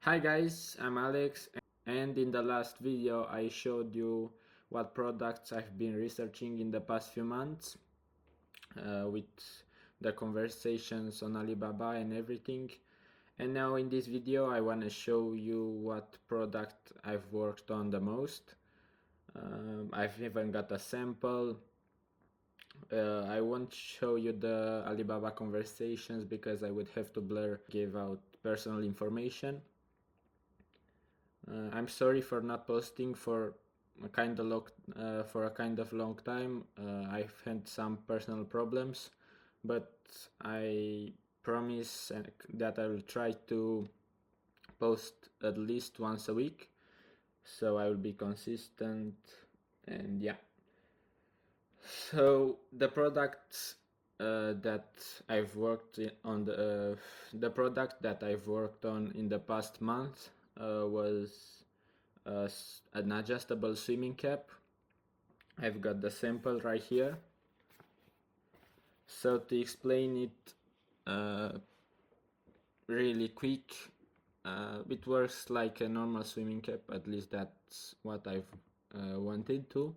Hi guys, I'm Alex, and in the last video I showed you what products I've been researching in the past few months with the conversations on Alibaba and everything. And now in this video I want to show you what product I've worked on the most. I've even got a sample. I won't show you the Alibaba conversations because I would have to give out personal information. I'm sorry for not posting for a kind of long time. I've had some personal problems, but I promise that I will try to post at least once a week. So I will be consistent, and yeah. So the products that I've worked on the product that I've worked on in the past month was an adjustable swimming cap. I've got the sample right here. So to explain it really quick, it works like a normal swimming cap, at least that's what I've wanted to.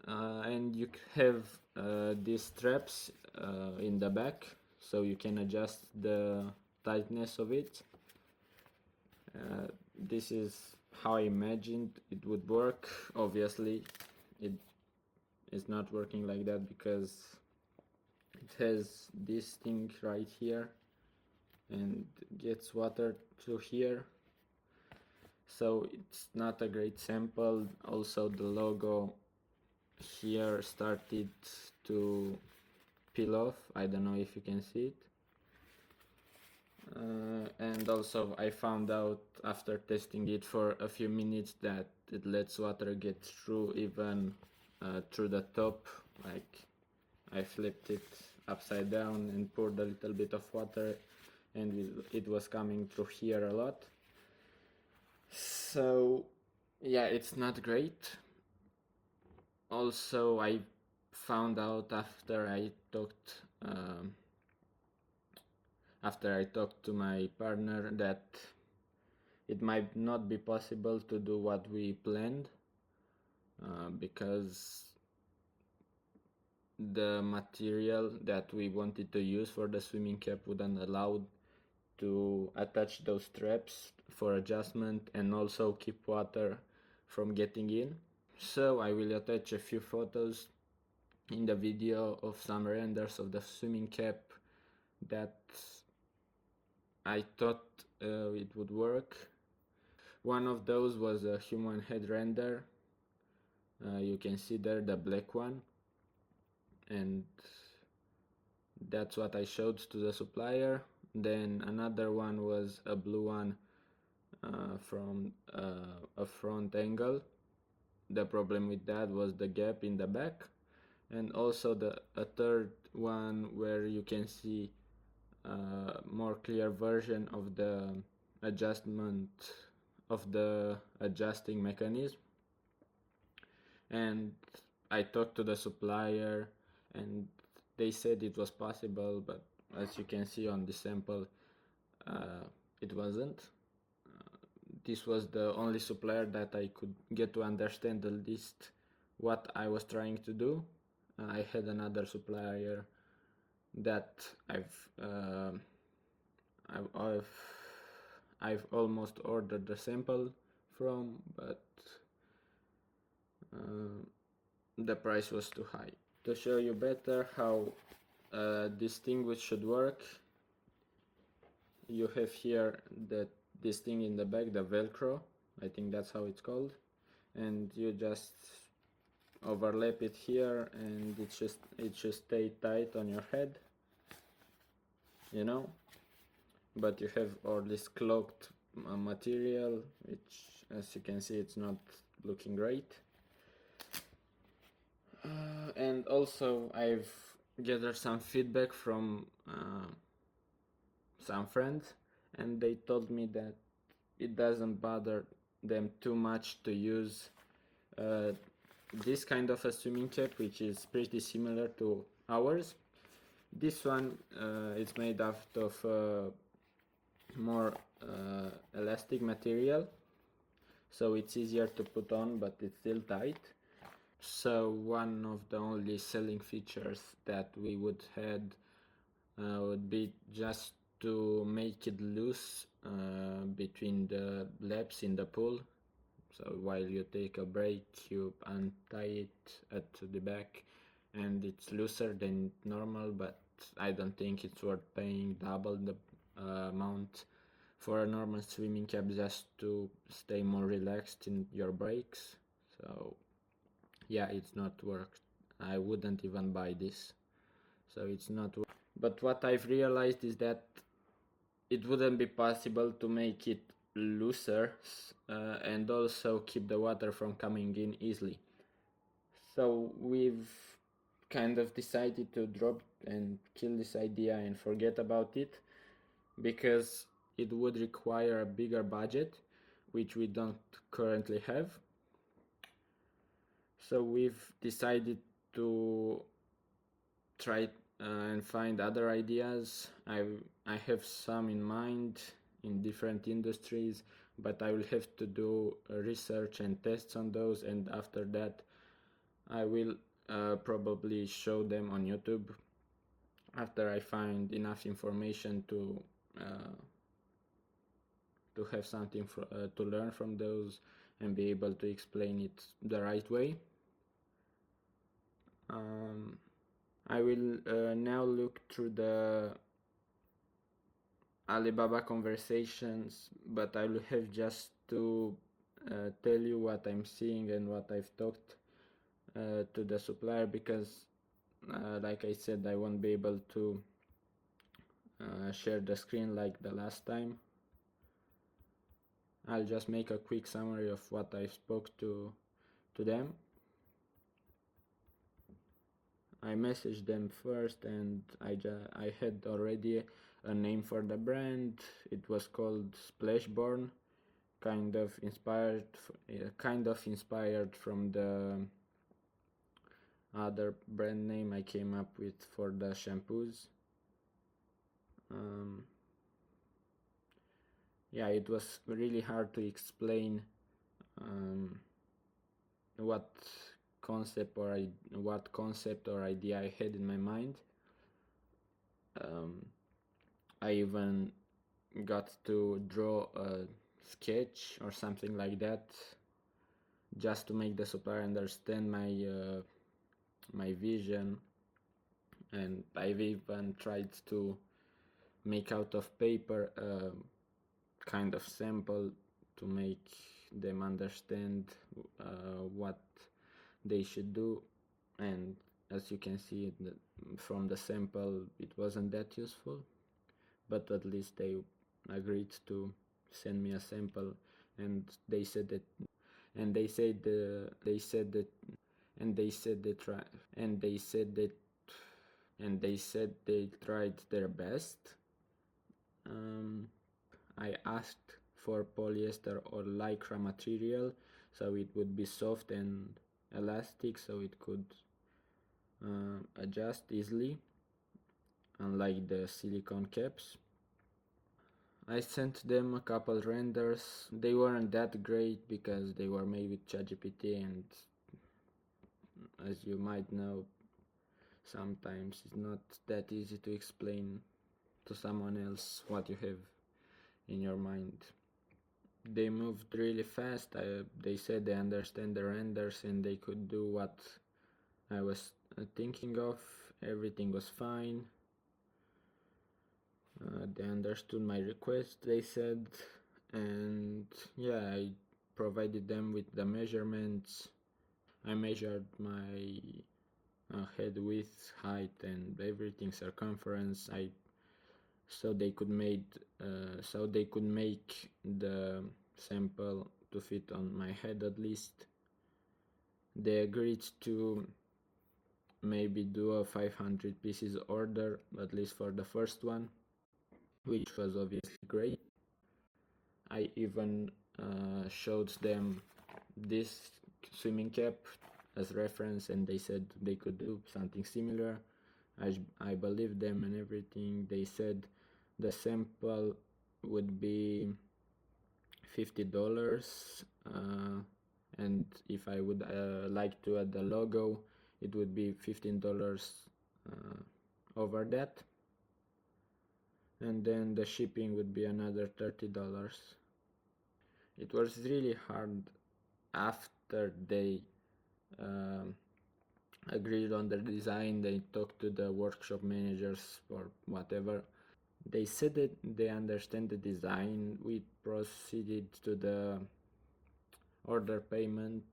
And you have these straps in the back, so you can adjust the tightness of it. This is how I imagined it would work. Obviously it is not working like that because it has this thing right here and gets water through here, so it's not a great sample. Also the logo here started to peel off. I don't know if you can see it. And also I found out after testing it for a few minutes that it lets water get through even through the top. Like I flipped it upside down and poured a little bit of water and it was coming through here a lot. So yeah, it's not great. Also I found out after I talked to my partner that it might not be possible to do what we planned because the material that we wanted to use for the swimming cap wouldn't allow to attach those straps for adjustment and also keep water from getting in. So I will attach a few photos in the video of some renders of the swimming cap that I thought it would work. One of those was a human head render. You can see there the black one, and that's what I showed to the supplier. Then another one was a blue one from a front angle. The problem with that was the gap in the back, and also a third one where you can see a more clear version of the adjustment of the adjusting mechanism. And I talked to the supplier and they said it was possible, but as you can see on the sample, it wasn't. This was the only supplier that I could get to understand at least what I was trying to do. I had another supplier that I've almost ordered the sample from, but the price was too high. To show you better how this thing should work, you have here this thing in the back, the Velcro, I think that's how it's called, and you just overlap it here and it should stay tight on your head, you know. But you have all this cloaked material, which as you can see it's not looking great. And also I've gathered some feedback from some friends, and they told me that it doesn't bother them too much to use this kind of a swimming cap, which is pretty similar to ours. This one is made out of more elastic material, so it's easier to put on, but it's still tight. So one of the only selling features that we would had would be just to make it loose between the laps in the pool. So while you take a break, you untie it at the back, and it's looser than normal, but I don't think it's worth paying double the amount for a normal swimming cap just to stay more relaxed in your breaks. So yeah, it's not worth. I wouldn't even buy this. So it's not worth. But what I've realized is that it wouldn't be possible to make it looser and also keep the water from coming in easily. So we've kind of decided to drop and kill this idea and forget about it, because it would require a bigger budget, which we don't currently have. So we've decided to try and find other ideas. I have some in mind in different industries, but I will have to do research and tests on those, and after that I will probably show them on YouTube after I find enough information to have something to learn from those and be able to explain it the right way. I will now look through the Alibaba conversations, but I will have just to tell you what I'm seeing and what I've talked to the supplier, because like I said, I won't be able to share the screen like the last time. I'll just make a quick summary of what I spoke to them. I messaged them first, and I had already a name for the brand. It was called Splashborn, kind of inspired from the other brand name I came up with for the shampoos. Yeah, it was really hard to explain what concept or idea I had in my mind. I even got to draw a sketch or something like that, just to make the supplier understand my vision, and I've even tried to make out of paper a kind of sample to make them understand what they should do, and as you can see from the sample, it wasn't that useful, but at least they agreed to send me a sample, and they said that they tried their best. I asked for polyester or lycra material, so it would be soft and elastic, so it could adjust easily, unlike the silicone caps. I sent them a couple renders. They weren't that great because they were made with ChatGPT, and as you might know, sometimes it's not that easy to explain to someone else what you have in your mind. They moved really fast. They said they understand the renders and they could do what I was thinking of. Everything was fine. They understood my request, they said, and yeah, I provided them with the measurements. I measured my head width, height, and everything, circumference. So they could make the sample to fit on my head at least. They agreed to maybe do a 500 pieces order, at least for the first one, which was obviously great. I even showed them this swimming cap as reference, and they said they could do something similar. I believed them and everything. They said the sample would be $50, and if I would like to add the logo, it would be $15 over that, and then the shipping would be another $30. It was really hard after they agreed on the design. They talked to the workshop managers or whatever. They said that they understand the design. We proceeded to the order payment.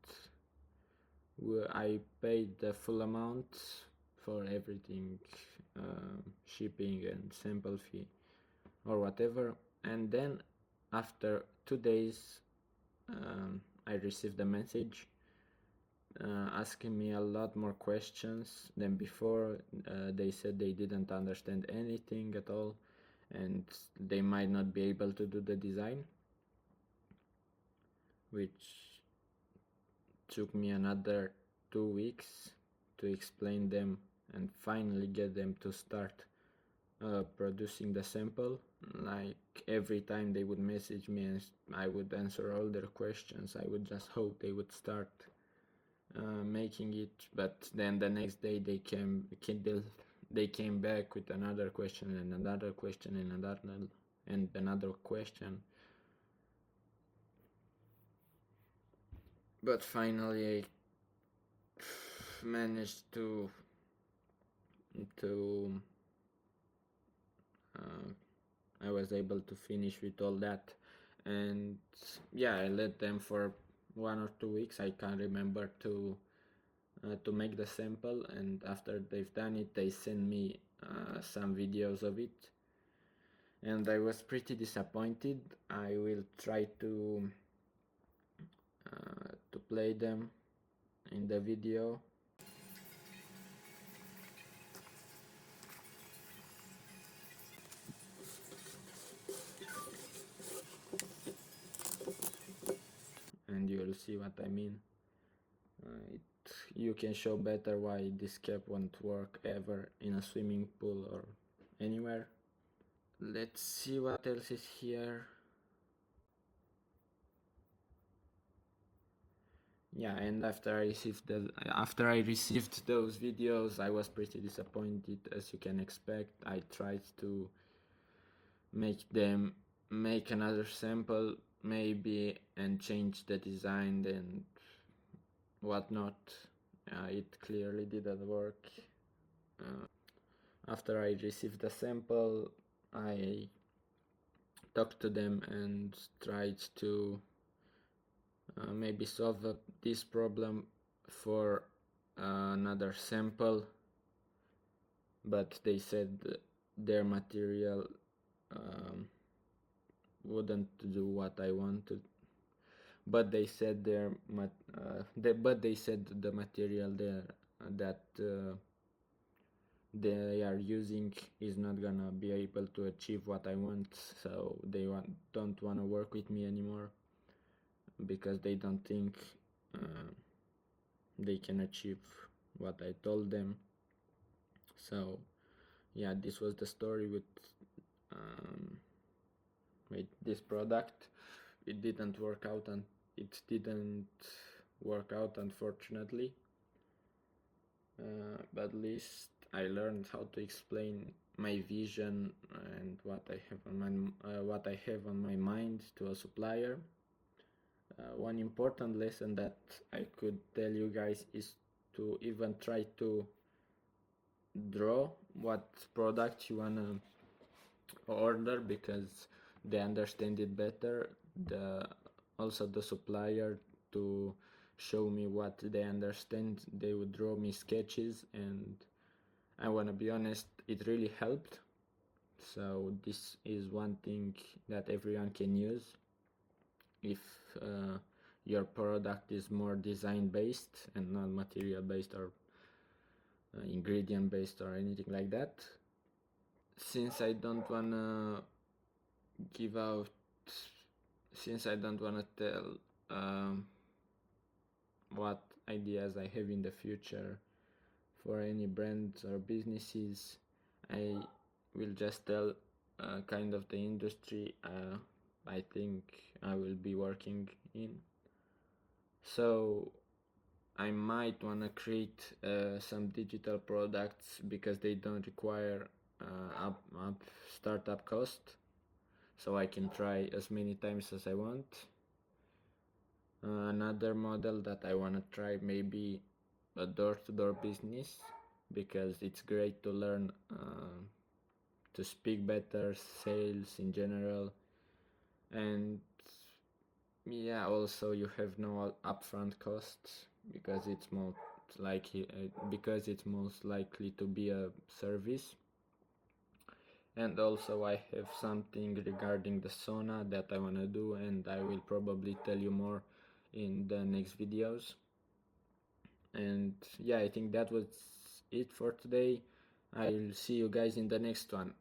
I paid the full amount for everything, shipping and sample fee or whatever, and then after 2 days I received a message asking me a lot more questions than before. They said they didn't understand anything at all and they might not be able to do the design, which took me another 2 weeks to explain them and finally get them to start producing the sample. Like every time they would message me and I would answer all their questions, I would just hope they would start making it. But then the next day they came back with another question and another question and another question. But finally I managed to I was able to finish with all that, and yeah, I let them for 1 or 2 weeks, I can't remember, to make the sample, and after they've done it they sent me some videos of it, and I was pretty disappointed. I will try to play them in the video. And you'll see what I mean. You can show better why this cap won't work ever in a swimming pool or anywhere. Let's see what else is here. Yeah, and after I received those videos, I was pretty disappointed, as you can expect. I tried to make them make another sample maybe and change the design and whatnot. It clearly didn't work. After I received the sample, I talked to them and tried to maybe solve this problem for another sample, but they said their material wouldn't do what I wanted. But they said the material there that they are using is not gonna be able to achieve what I want, so they don't want to work with me anymore because they don't think they can achieve what I told them. So yeah, this was the story with this product. It didn't work out, and unfortunately, but at least I learned how to explain my vision and what I have on my mind to a supplier. One important lesson that I could tell you guys is to even try to draw what product you wanna order, because they understand it better. Also the supplier, to show me what they understand, they would draw me sketches, and I wanna be honest, it really helped. So this is one thing that everyone can use if your product is more design based and not material based or ingredient based or anything like that. Since I don't wanna tell what ideas I have in the future for any brands or businesses, I will just tell kind of the industry I think I will be working in. So I might wanna create some digital products because they don't require up startup cost, so I can try as many times as I want. Another model that I wanna try maybe a door-to-door business, because it's great to learn to speak better, sales in general, and yeah, also you have no upfront costs because it's most likely to be a service. And also I have something regarding the sauna that I wanna do, and I will probably tell you more in the next videos. And yeah, I think that was it for today. I'll see you guys in the next one.